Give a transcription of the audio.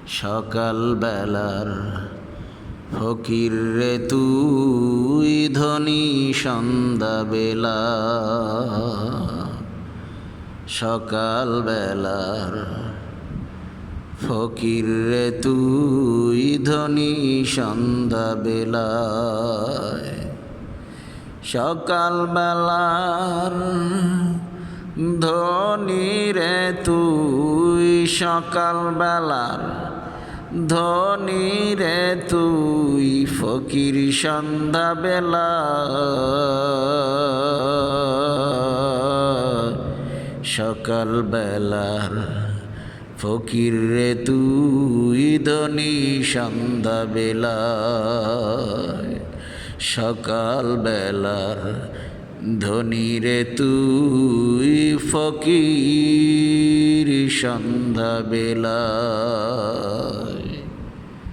সকাল বেলার ফকির রে তুই ধনী সন্ধ্যা বেলা। সকাল বেলার ফকির রে তুই ধনী সন্ধ্যা বেলায়। সকাল বেলার ধনী রে তুই, সকাল বেলার ধনী রে তুই ফকির সন্ধ্যা বেলা। সকাল বেলার ফকির রে তুই ধনী সন্ধ্যা বেলা। সকাল বেলার ধনী রে তুই ফকির সন্ধ্যা বেলা।